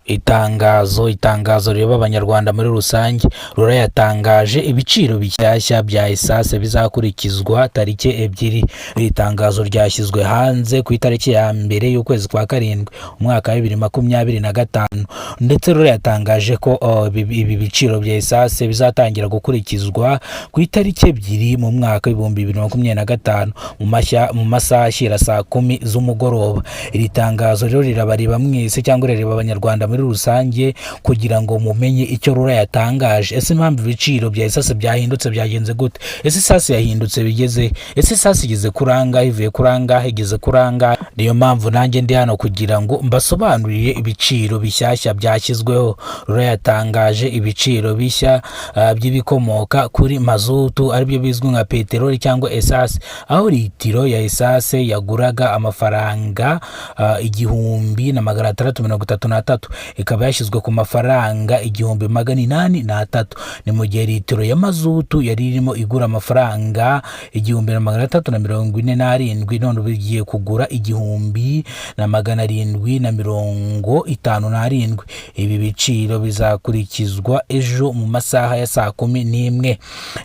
Itangazo rireba abanyarwanda muri rusange rurayatangaje ibiciro bishyashya bya esase bizakurikizwa tariki ebyiri. Iri tangazo ryashyizwe hanze ku itariki ya mbere y'ukwezi kwa karindwi umwaka wa 2025 ndetse rurayatangaje ko ibi biciro bya esase bizatangira gukurikizwa ku itariki ebyiri mu mwaka wa 2025 mu masaha ashyira saa 10 z'umugoroba. Iri tangazo rero rirabareba mwese cyangwa rireba abanyarwanda muri rusange kugira ngo mumenye icyo rurayatangaje. Ese impamvu ibiciro bya esase byahindutse byagenze gute? Ese esase yahindutse bigeze? Ese esase igeze kuranga ivuye kuranga igeze kuranga? Niyo mpamvu nanjye ndi hano kugira ngo mbasobanurire ibiciro bishyashya byashyizweho. Rurayatangaje ibiciro bishya by'ibikomoka kuri mazutu aribyo bizwi nka peteroli cyangwa esase, aho litiro ya esase yaguraga amafaranga 1633 ikaba yashyizwe ku mafaranga 1803. Ni mu gihe litiro ya mazutu yari irimo igura amafaranga 1347 none bigiye kugura 1757. Ibi biciro bizakurikizwa ejo mu masaha ya saa 11.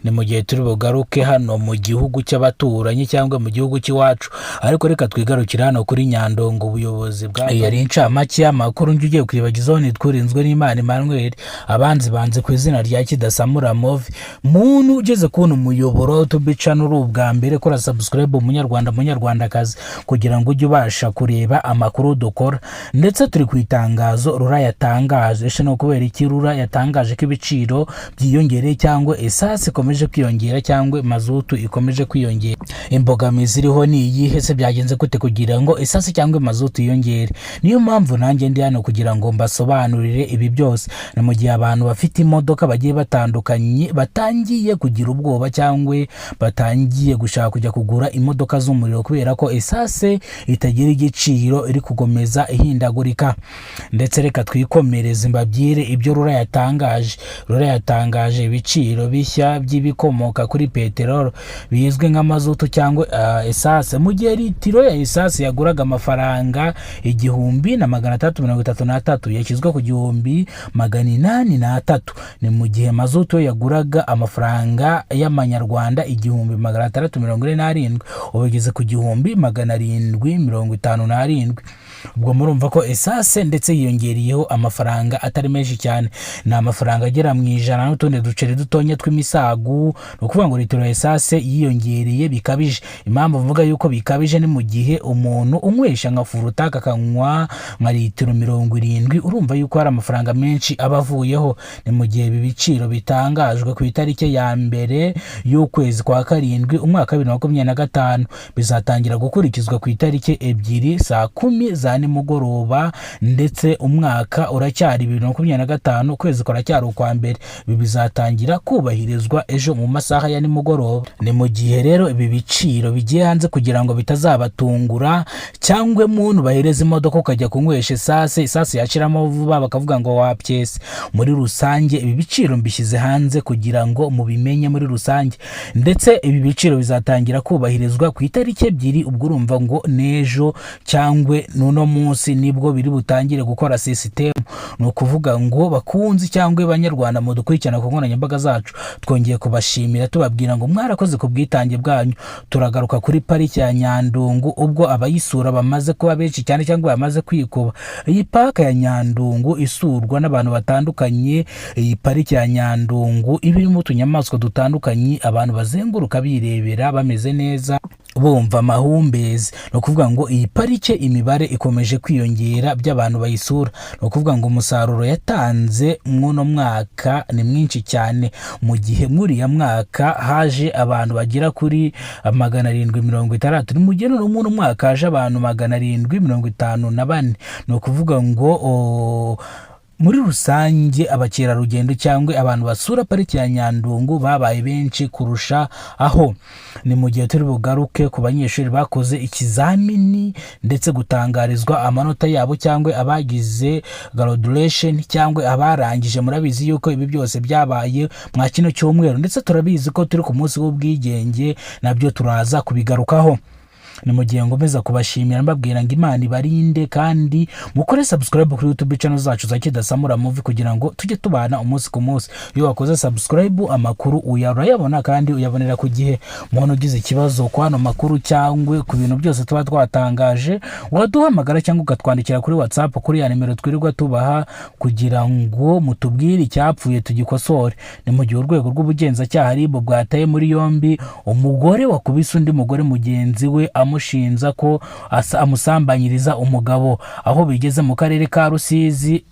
Ni mu gihe turi bugaruke hano mu gihugu cy'abaturanyi cyangwa mu gihugu cy'iwacu, ariko reka twigarukira hano kuri Nyandongo. Ubuyobozi bwa yari incamake y'amakuru ngiye kwibagizaho nitwurinzwe n'Imana Emmanuel, abanzi banze ku izina rya Kidasamura Movie. Muntu ugeze kubona umuyoboro tubica n'urubwa mbere kora subscribe munyarwandakazi kugira ngo ujye ubasha kureba amakuru dukora. Ndetse turi ku itangazo rurayatangaje. Eshe no kubera iki rurayatangaje ko ibiciro byiyongereye cyangwa esase ikomeje kwiyongera cyangwa mazutu ikomeje kwiyongera? Imbogamizi iriho ni iyihe? Se byagenze gute kugira ngo esase cyangwa mazutu yiyongere? Niyo mpamvu nanjye ndi hano kugira ngo mbasobanurire ibi byose. Ni mu gihe abantu bafite imodoka bagiye batandukanye batangiye kugira ubwoba cyangwa batangiye gushaka kujya kugura imodoka z'umuriro kubera ko esase itagira igiciro iri kugomeza ihindagurika. Ndetse reka twikomereze mbabwire ibyo rurayatangaje ibiciro bishya by'ibikomoka kuri peteroli bizwi nk'amazutu cyangwa esase. Mu gihe litiro ya esase yaguraga amafaranga 1333 yashyizwe ku 1803. Ni mu gihe mazutu yaguraga amafaranga y'amanyarwanda 1647 ubigeze ku 1757. Ubwo murumva ko esase ndetse yiyongereyeho amafaranga atari menshi cyane, ni amafaranga agera mu ijana n'utundi duceri dutonya tw'imisagu. No kuvuga ngo litiro ya esase yiyongereye bikabije. Impamvu mvuga yuko bikabije ni mu gihe umuntu unywesha nka furuta akanywa nka litiro 70, urumva yuko hari amafaranga menshi abavuyeho. Ni mu gihe ibi biciro bitangajwe ku itariki ya mbere y'ukwezi kwa karindwi umwaka wa 2025 bizatangira gukurikizwa ku itariki ebyiri saa 10 za nimugoroba, ndetse umwaka uracyari 2025 ukwezi kuracyari ukwa mbere. Ibi bizatangira kubahirizwa ejo mu masaha ya nimugoroba. Ni mu gihe rero ibi biciro bigiye hanze kugira ngo bitazabatungura cyangwa muntu bahereza imodoka ukajya kunywesha esase yashiramo vuba bakavuga ngo wapyese. Muri rusange ibi biciro mbishyize hanze kugira ngo mubimenye muri rusange, ndetse ibi biciro bizatangira kubahirizwa ku itariki ebyiri. Ubwo urumva ngo nejo cyangwa nuno munsi nibwo biri butangire gukora system. No kuvuga ngo bakunzi cyangwa abanyarwanda mu dukurikirana ku nkoranyambaga zacu, twongeye kubashimira tubabwira ngo mwarakoze ku bwitange bwanyu. Turagaruka kuri pariki ya Nyandungu ubwo abayisura bamaze kuba benshi cyane cyangwa bamaze kwikuba. Iyi park ya Nyandungu isurwa n'abantu batandukanye. Iyi pariki ya Nyandungu ibirimo utunyamaswa dutandukanye, abantu bazenguruka birebera bameze neza bumva amahumbezi. No kuvuga ngo iyi parike imibare ikomeje kwiyongera by'abantu bayisura. No kuvuga ngo umusaruro yatanze mwuno mwaka ni mwinshi cyane. Mu gihe muri ya mwaka haje abantu bagera kuri 760, ni mu gihe no mu mwaka haje abantu 754. No kuvuga ngo muri rusange abakerarugendo cyangwa abantu basura pariki ya Nyandungu babaye benshi kurusha aho. Ni mu gihe turi bugaruke ku banyeshuri bakoze ikizamini ndetse gutangarizwa amanota yabo cyangwa abagize graduation cyangwa abarangije. Murabizi yuko ibi byose byabaye mwa kino cyumweru, ndetse turabizi ko turi ku munsi w'ubwigenge, nabyo turaza kubigarukaho. ni mu gihe ngomeza kubashimira mbabwira ngo Imana ibarinde kandi mukore subscribe kuri YouTube channel zacu za Kidasamura Movie kugira ngo tujye tubana umunsi ku munsi. Iyo wakoze subscribe amakuru uyarayabona kandi uyabonera ku gihe. Umuntu ugize ikibazo kwa no makuru cyangwa ku bintu byose tuba twatangaje waduhamagara cyangwa ukatwandikira kuri WhatsApp kuri ya nimero twirirwa tubaha kugira ngo mutubwire icyapfuye tugikosore. Ni mu gihe urwego rw'ubugenzacyaha RIB bwataye muri yombi umugore wakubise undi mugore mugenzi we amushinza ko amusambanyiriza umugabo, aho bigeze mu karere ka Rusizi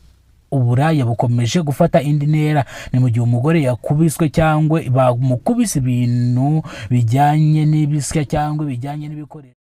uburaya bukomeje gufata indi ntera. Ni mu gihe umugore yakubiswe cyangwa bamukubise ibintu bijyanye n'ibisya cyangwa bijyanye n'ibikoresho.